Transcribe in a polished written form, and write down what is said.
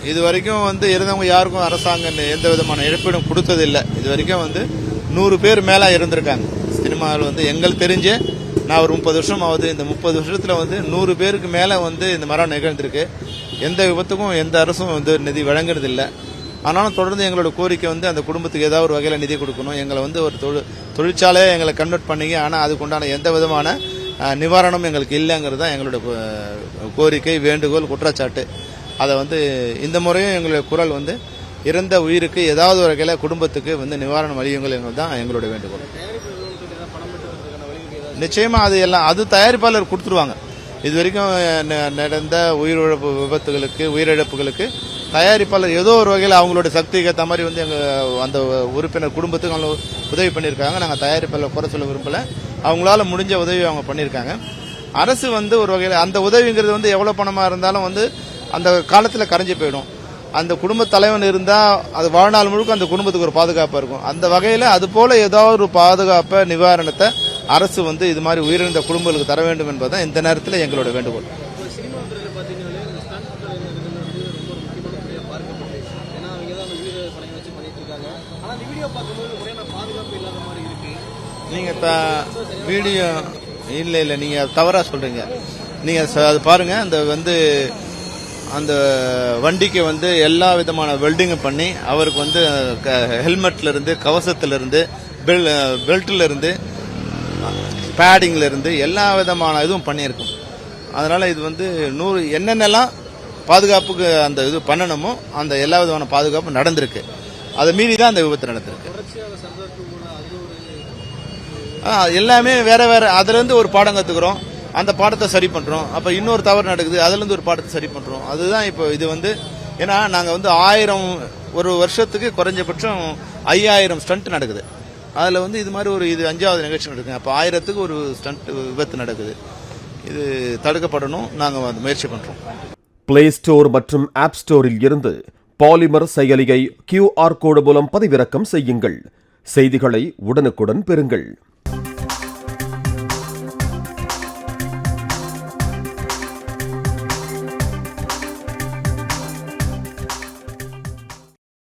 இது வரைக்கும் வந்து இருந்தவங்க யாருக்கும் அரசாங்கம் எந்த விதமான இழப்பீடும் கொடுத்ததில்லை. இது வரைக்கும் வந்து 100 பேர் மேலே இருந்திருக்காங்க சினிமாவில். வந்து எங்களுக்கு தெரிஞ்சு நான் ஒரு 30 வருஷம் ஆகுது. இந்த 30 வருஷத்தில் வந்து 100 பேருக்கு மேலே வந்து இந்த மரணம் நிகழ்ந்திருக்கு. எந்த விபத்துக்கும் எந்த அரசும் வந்து நிதி வழங்குறதில்லை. ஆனாலும் தொடர்ந்து எங்களோட கோரிக்கை வந்து அந்த குடும்பத்துக்கு ஏதாவது ஒரு வகையில் நிதி கொடுக்கணும். எங்களை வந்து ஒரு தொழிற்சாலையை எங்களை கன்வெர்ட் பண்ணிங்க. ஆனால் அதுக்குண்டான எந்த விதமான நிவாரணம் எங்களுக்கு இல்லைங்கிறது தான் எங்களோட கோரிக்கை, வேண்டுகோள், குற்றச்சாட்டு. அதை வந்து இந்த முறையும் எங்களுடைய குரல் வந்து இறந்த உயிருக்கு ஏதாவது ஒரு வகையில் குடும்பத்துக்கு வந்து நிவாரணம் வழியுங்கள் தான் எங்களுடைய வேண்டுகோள். நிச்சயமா அது எல்லாம் அது தயாரிப்பாளர் கொடுத்துருவாங்க. இது வரைக்கும் நடந்த உயிரிழப்பு விபத்துகளுக்கு, உயிரிழப்புகளுக்கு தயாரிப்பாளர் ஏதோ ஒரு வகையில் அவங்களோட சக்திக்கு ஏற்ற மாதிரி வந்து எங்கள் அந்த உறுப்பினர் குடும்பத்துக்கு அவங்க உதவி பண்ணியிருக்காங்க. நாங்கள் தயாரிப்பாளர் குறை சொல்ல விரும்பலை. அவங்களால முடிஞ்ச உதவி அவங்க பண்ணியிருக்காங்க. அரசு வந்து ஒரு வகையில் அந்த உதவிங்கிறது வந்து எவ்வளோ பணமாக இருந்தாலும் வந்து அந்த காலத்தில் கரைஞ்சி போயிடும். அந்த குடும்ப தலைவன் இருந்தால் அது வாழ்நாள் முழுக்க அந்த குடும்பத்துக்கு ஒரு பாதுகாப்பாக இருக்கும். அந்த வகையில் அது போல ஏதாவது ஒரு பாதுகாப்பை, நிவாரணத்தை அரசு வந்து இது மாதிரி உயிரிழந்த குடும்பங்களுக்கு தர வேண்டும் என்பதுதான் இந்த நேரத்தில் எங்களோட வேண்டுகோள். நீங்க வீடியோ இல்லை நீங்க தவறா சொல்றீங்க. நீங்க அது பாருங்க. அந்த வந்து அந்த வண்டிக்கு வந்து எல்லா விதமான வெல்டிங்கும் பண்ணி அவருக்கு வந்து ஹெல்மெட்ல இருந்து, கவசத்துல இருந்து, பெல்ட்ல இருந்து, பேடிங்ல இருந்து எல்லா விதமான இதுவும் பண்ணியிருக்கும். அதனால இது வந்து என்னென்னலாம் பாதுகாப்புக்கு அந்த இது பண்ணணுமோ அந்த எல்லா விதமான பாதுகாப்பும் நடந்திருக்கு. அதை மீறி தான் அந்த விபத்து நடந்திருக்கு. எல்லாமே வேற வேற. அதுல இருந்து ஒரு பாடம் கத்துக்கிறோம், அந்த பாடத்தை சரி பண்றோம். அப்ப இன்னொரு தவறு நடக்குது, அதுல இருந்து ஒரு பாடத்தை சரி பண்றோம். அதுதான் இப்போ இது வந்து ஏன்னா நாங்க வந்து 1000 ஒரு வருஷத்துக்கு குறைஞ்சபட்சம் 5000 ஸ்டண்ட் நடக்குது. அதுல வந்து இது மாதிரி ஒரு இது 5வது நிகழ்ச்சி நடக்குது. அப்ப 1000க்கு ஒரு ஸ்டண்ட் விபத்து நடக்குது. இது தடுக்கப்படணும். நாங்க முயற்சி பண்றோம். பிளே ஸ்டோர் மற்றும் ஆப் ஸ்டோரில் இருந்து பாலிமர் செயலியை QR கோடு மூலம் பதிவிறக்கம் செய்யுங்கள். செய்திகளை உடனுக்குடன் பெறுங்கள்.